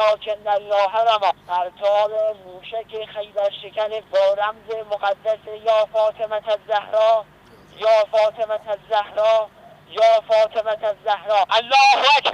ولكن الله حرم ارتاب موشک خیبر شکن با رمز مقدس یا فاطمه الزهرا یا فاطمه الزهرا یا فاطمه الزهرا. الله اکبر.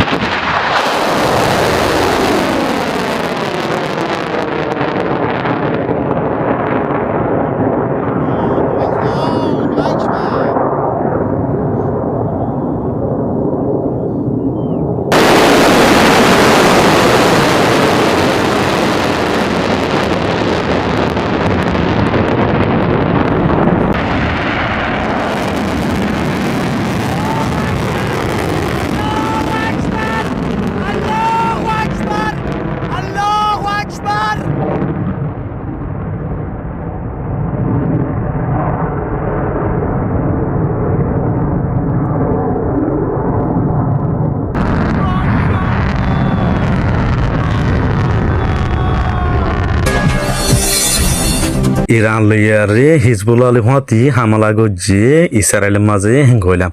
Iran লইয়ারে Hezbollah হতি হামলা গজ্জে ইসরায়েলের মাঝে গইলাম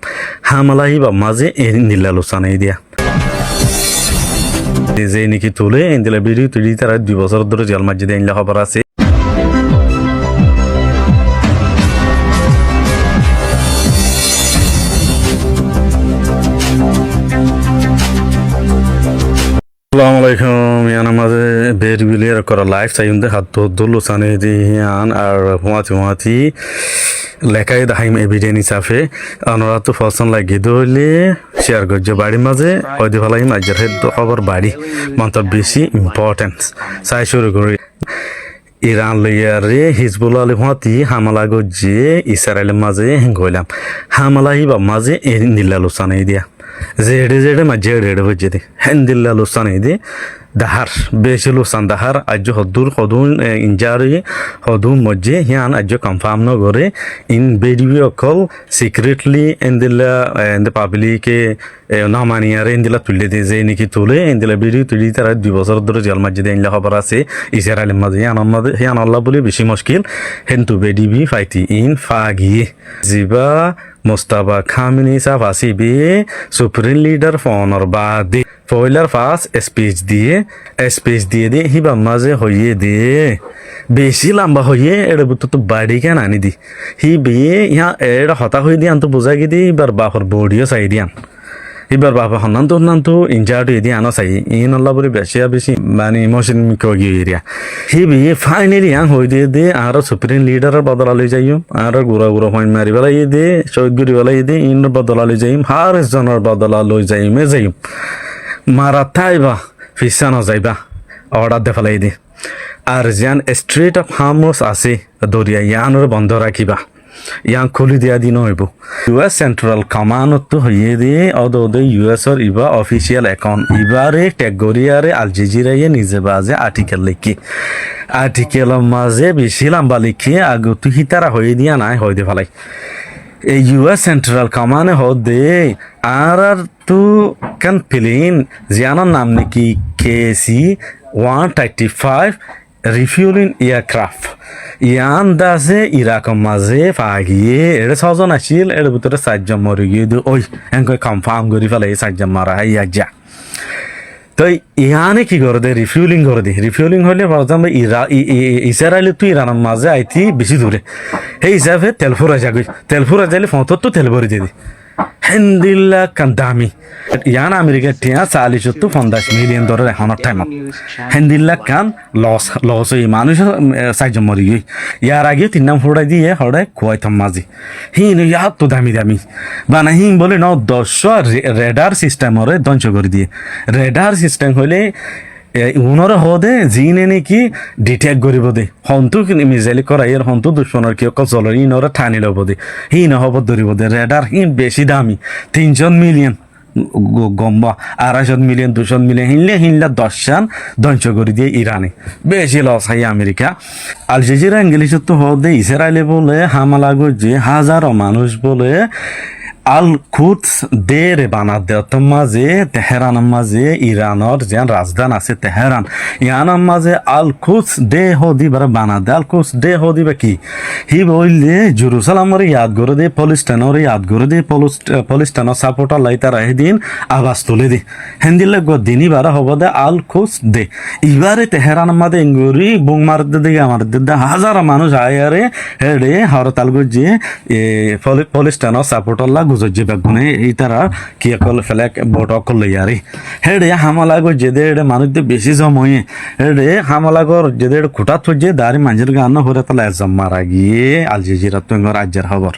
হামলা হিবা মাঝে নিলালোচনাই দিয়া যে নাকি তুলে এন্দিলা ভিডিও তুলি তারা 2 বছর ধরে জেল মসজিদে আইনলা খবর আছে। আসসালামু আলাইকুম ইয়ানা মাঝে বের বিলিয়ার করা লাইভ চাইম দে হাত দলু সানে দি ইয়ান আর হুয়াতি লেখাই দাহাইম এভিডেন্স হিসাবে আনরা তো ফসন লাগি দলে শেয়ার গজ্জ বাড়ি মাঝে ওইদি ভালাইম আজের হেড খবর বাড়ি মন্ত বেশি ইম্পর্টেন্স চাই শুরু করি। ইরান লইয়ারে হিজবুল্লাহ হতি হামলা গজ্জে ইসরায়েলের মাঝে গইলাম হামলা হিবা মাঝে নিলালোচনাই দিয়া জেডে মাঝে রেডে হচ্ছে দে হ্যান্দিল্লা লোসান দে দাহার বেশি লোসান দাহার আজ হদুন ইনজারি হদুন মজ্জে হিয়ান আজ কনফার্ম ন করে ইন বেডিবি অকল সিক্রেটলি এন্দিল্লা এন্দ পাবলিকে নামানিয়ারে এন্দিল্লা তুলে দে যে নাকি তুলে এন্দিল্লা ভিডিও তুলি তারা 2 বছর ধরে জেল মসজিদে আইনলা খবর আছে ইসরায়েলের মাঝে হিয়ান আল্লাহ বলে বেশি মুশকিল হেন্তু বেডিবি ফাইতি ইন ফাগিয়ে জিবা মোস্তাবা খামিনি সাফাসি বি সুপ্রিম লিডার ফোনর বাদে ফয়লার ফাস স্পিচ দিয়ে দিয়ে হিবা মাঝে হইয়ে দিয়ে বেশি লম্বা হইয়ে এটা তো বাড়ি কেন আনি দি হি বিয়ে ইহা এটা হতা হয়ে দিয়ে আনতো বোঝা গিয়ে দি এবার বাপর বডিও চাই দিয়ান এবার বাবা হন্নান্ত ইনজার্ড দিয়ে আনো চাই ইন আল্লাহ বলে বেশি মানে ইমোশন কগি এরিয়া হি বিয়ে ফাইনালি আং হয়ে দিয়ে আর সুপ্রিম লিডারের বদলা লই যাইম আর গুড়া হইন মারি বেলা দিয়ে শহীদ গুড়ি বেলা দিয়ে ইন বদলা লই যাইম হার জনের বদলা লই যাইম মারা থাইবা ফিসানো যাইবা অর্ডার দে ফেলাই দি আর যেন স্ট্রেট অফ হামস আছে দরিয়া ইয়ানোর বন্ধ রাখিবা ইয়াং খুলি দিয়া দিন হইব ইউএস সেন্ট্রাল কমান্ড হইয়ে দিয়ে অদে ইউএসর ইবা অফিসিয়াল অ্যাকাউন্ট ইবারে টেগরিয়ারে আল জাজিরায়ে নিজে বাজে আর্টিকেল লিখি আর্টিকেলের মাঝে বেশি লম্বা লিখি আগতু হিতারা হয়ে দিয়া নাই হইতে ফেলাই এই ইউএস সেন্ট্রাল কমান্ডে হদে আর তু কান প্লেন জিয়ানার নাম নাকি কেসি 135 রিফিউলিং এয়ারক্রাফট ইয়ান দাসে ইরাকের মাঝে ফাগিয়ে এটা 6 জন আছিল এর ভিতরে 4 জন মরে গিয়ে ওই এনকই কনফার্ম করি ফেলে 4 জন মারা হাই যা তো ইয়ানে কি করে দে রিফিউলিং হলে ফর এক্সাম্পল ইসরায়েল তো ইরানের মাঝে আইতি বেশি দূরে সেই হিসাবে তেলফুরা যাইলে ফোঁতর তো তেল ভরি দিয়ে হেন্দিল্লা কান দামি ইয়ান আমেরিকা টিয়া 40-50 মিলিয়ন ডলার এখনের টাইমত হেন্দিল্লা কান লস হই মানুষ 4 জন মরি গই ইয়ার আগে 3 নাম ফোড়াই দিয়ে হড়াই খুয়াইতাম মাঝে হিন ইয়া তো দামি বানা হিন বলে 10 রেডার সিস্টেমরে ধ্বংস করে দিয়ে রেডার সিস্টেম হলে উনরে হদে জিনে নাকি ডিটেক্ট করিব দে হন্তু মিজাইল করাই এর হন্তু দুশ্মনের কি অকল চলে ইনরে ঠানি লব দে হি নহব ধরিব দে রেডার হি বেশি দামি 300 মিলিয়ন গম্বা 250 মিলিয়ন 200 মিলিয়ন হিনলে 10 শান ধ্বংস করে দিয়ে ইরানে বেশি লস হয় আমেরিকা আল জাজিরা ইংলিশ তো হদে ইসরায়েলে বলে হামলা গজে হাজারো মানুষ বলে আল কুদস দেরে বানা দে মাঝে তেহরানের মাঝে ইরানের যে রাজধানী আছে তেহরান ইয়ানার মাঝে আল কুদস দে হদি বারে বানা দে আল কুদস দে হদি বা কি হি বললে জেরুসালামের ইয়াদ করে দে পলিস্টানের ইয়াদ করে দে পলিস্টানের সাপোর্টার লাই তারা এদিন আওয়াজ তুলে দে হেন্দিলে দিনই বারা হব দে আল কুদস দে এবারে তেহরানের মাঝে ইঙ্গুরি বুং মারতে দিকে আমার দে হাজার মানুষ আয়ারে হেডে হরতাল গজিয়ে পলিস্টানের সাপোর্টার লা গুজে বেগুনে এই তারা কি কল ফেলে বট করলে ইয়ারে হেডে হামলা গজে দে মানুষ বেশি জময়ে হেডে হামলা কর যে খুঁটা থুজে দাঁড়ি মাঝের গান হরে তাহলে এজম মারা গিয়ে আল জাজিরা তো রাজ্যের খবর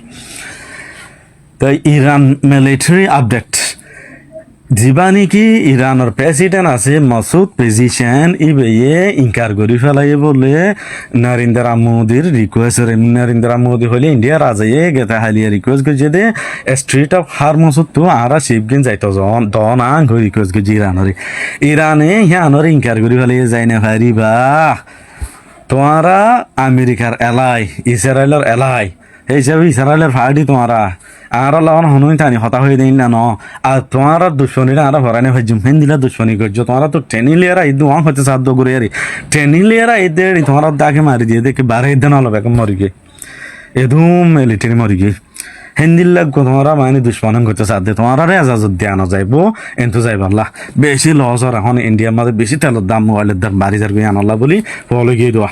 তাই ইরান মিলিটারি আপডেট যিবা নেকি ইরানের প্রেসিডেন্ট আছে মাসুদ পেজিশন ইবেয়ে ইনকার করি ফেলাই বলে নরেন্দ্র মোদীর রিকোয়েস্ট নরেন্দ্র মোদী হলে ইন্ডিয়া রাজাইয়ে গেতা হালিয়া রিকোয়েস্ট করছে দে স্ট্রিট অফ হারমসুদ তো আরা শিবগিন যাইতো দন আং রিকোয়েস্ট করছে ইরানে হিয়ানোর ইনকার করি ফেলাই যাই না পারিবা তোমারা আমেরিকার এলাই ইসরায়েলের এলাই এই হিসাবে ইসরায়েলের ফাড়ি তোমারা আর লাগান হনুই থানি হতা হয়ে দিন না ন আর তোমার দুশ্মনীরা আর হরানি হয়ে জুম দিলা দুশ্মনী করছো তোমরা তো ট্রেনি লিয়ারা এই দুয়াং হচ্ছে সাধ্য করে আরে ট্রেনি লিয়ারা এই দে তোমার দাকে মারি দিয়ে দেখে বারে দিন হলো বেকম মরি গে এদুম মিলিটারি মরি গে হিন্দির লাগ তোমরা মানে দুশ্মন করতে সাধ্যে তোমার এজাজত দিয়া না যাইবো এন্তু যাইবাল্লা বেশি লস আর এখন ইন্ডিয়ার মাঝে বেশি তেলের দাম মোবাইলের দাম বাড়ি যার আনলা বলি বলে গিয়ে দেওয়া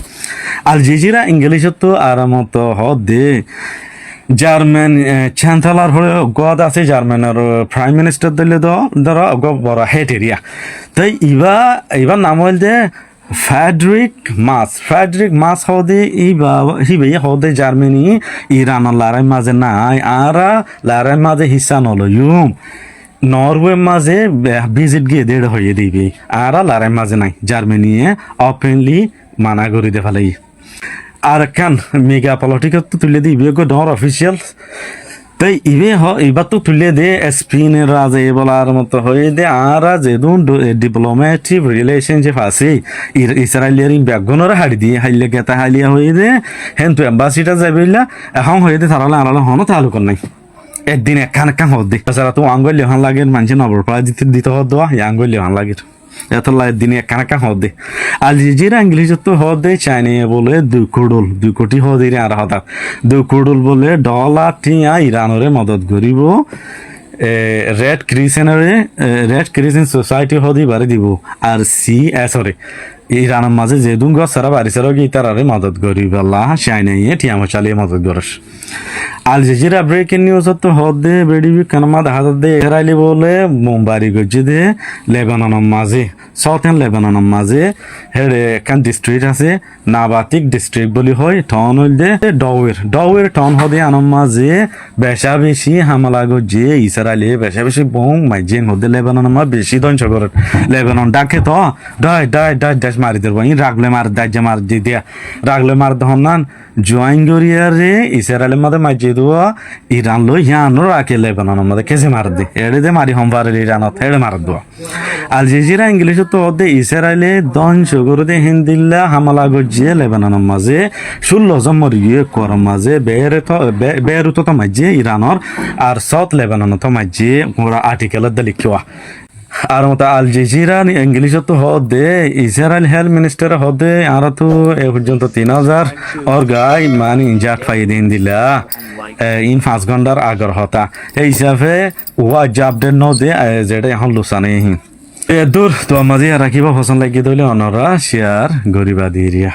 আল জাজিরা ইংলিশত তো আরামত হ দে জার্মান চ্যান্সেলর হলে গদ আছে জার্মানের প্রাইম মিনিস্টার দিলে ধরো বড় হেড এরিয়া তাই এবার নাম হইল যে ফ্রেডরিক মাস হদে হিবে হদে জার্মানি ইরানের লারাই মাঝে নাই আর লারাই মাঝে হিসা নলয়ুম নরওয়ে মাঝে ভিজিট গিয়ে দেড় হয়ে দিবি আর লারাই মাঝে নাই জার্মানি ওপেনলি মানা করে দে ফেলাই আর কান মেগা পলিটিক্স তো তুলে দিবি ডর অফিসিয়াল তাই এবার তো তুলে দে স্পিনের রাজে বলার মতো হয়ে দে আর যেদুন ডিপ্লোম্যাটিক রিলেশনশিপ আছে ইসরায়েলের ব্যাগনের হাড়ি দিয়ে হাইলে গেতা হাইলিয়া হয়ে দে হেন তো এম্বাসিটা যাবিলা এখন হয়ে দে তারালে আড়ালে হনো তালুক নাই একদিন একখান একখান হদ দে তাছাড়া তো আঙ্গুল লেহান লাগে মানুষ নবরপাড়া দিতে হদ দেওয়া আঙ্গুল লেহান লাগে এত দিনে একখান একখান হদ দে আল জাজিরা ইংলিশত তো হদ দে চাইনিয়ে বলে 2 কোটি হদ ইরে আর হতার 2 কোটি বলে ডলার টিয়া ইরানরে মদত করিব রেড ক্রিসেন্ট সোসাইটি হদি বাড়ি দিব আর CSরে ইরানের মাঝে যে দুন গছ সারা বাড়ি সারা গিয়ে তারারে মদত করিব আল্লাহ চাইনিয়ে টিয়া মশালিয়ে মদত করস আল জাজিরা ব্রেকিং নিউজ তো হদ দে বেডিবি কানমা দেখা দে ইসরায়েলি বলে মুম্বাই গজ্জে দে লেবাননের মাঝে সাউথার্ন লেবাননের মাঝে হেডে কান ডিস্ট্রিক্ট আছে নাবাতিক ডিস্ট্রিক্ট বলি হয় টাউন হইল দে ডওয়ের টাউন হদে আনম মাঝে বেশা বেশি হামলা গজ্জে ইসরায়েলি বেশা বেশি বম মাইজেন হদে লেবাননের মা বেশি ধ্বংস করে লেবানন ডাকে তো ডাই মারি দেব রাগলে মার দাজ্জা মার দি দিয়া রাগলে মার দহনান জয়েন গরিয়ারে ইসরায়েলের মধ্যে মাইজে দেওয়া ইরান লো হিয়ানো রাখে লেবাননের মধ্যে কেসে মার দে এড়ে দে মারি হোমবারে ইরানত হেড়ে মার দেওয়া আল জাজিরা ইংলিশ তো হদে ইসরায়েলে ধ্বংস করে দে হিন্দিল্লা হামলা গজিয়ে লেবাননের মাঝে 16 জন মরি গিয়ে কর মাঝে বেরুত তো মাইজে ইরানর আর সাউথ লেবানন তো মাইজে ওরা আর্টিকেলের দে লিখিয়া আর মতো আল জাজিরা ইংলিশত হদে ইসরায়েল হেলথ মিনিস্টার হদে আর তো এ পর্যন্ত 3000 और গাই মানে ইনজার্ট পাই দিন দিলা ইন 5 ঘন্টার আগর হতা এই হিসাবে ওয়া আপডেট ন দে যেটা এখন লুসানে দূর তো মাঝে রাখিবা পছন্দ লাগি দইলে অনরা শেয়ার গরিবা দিরিয়া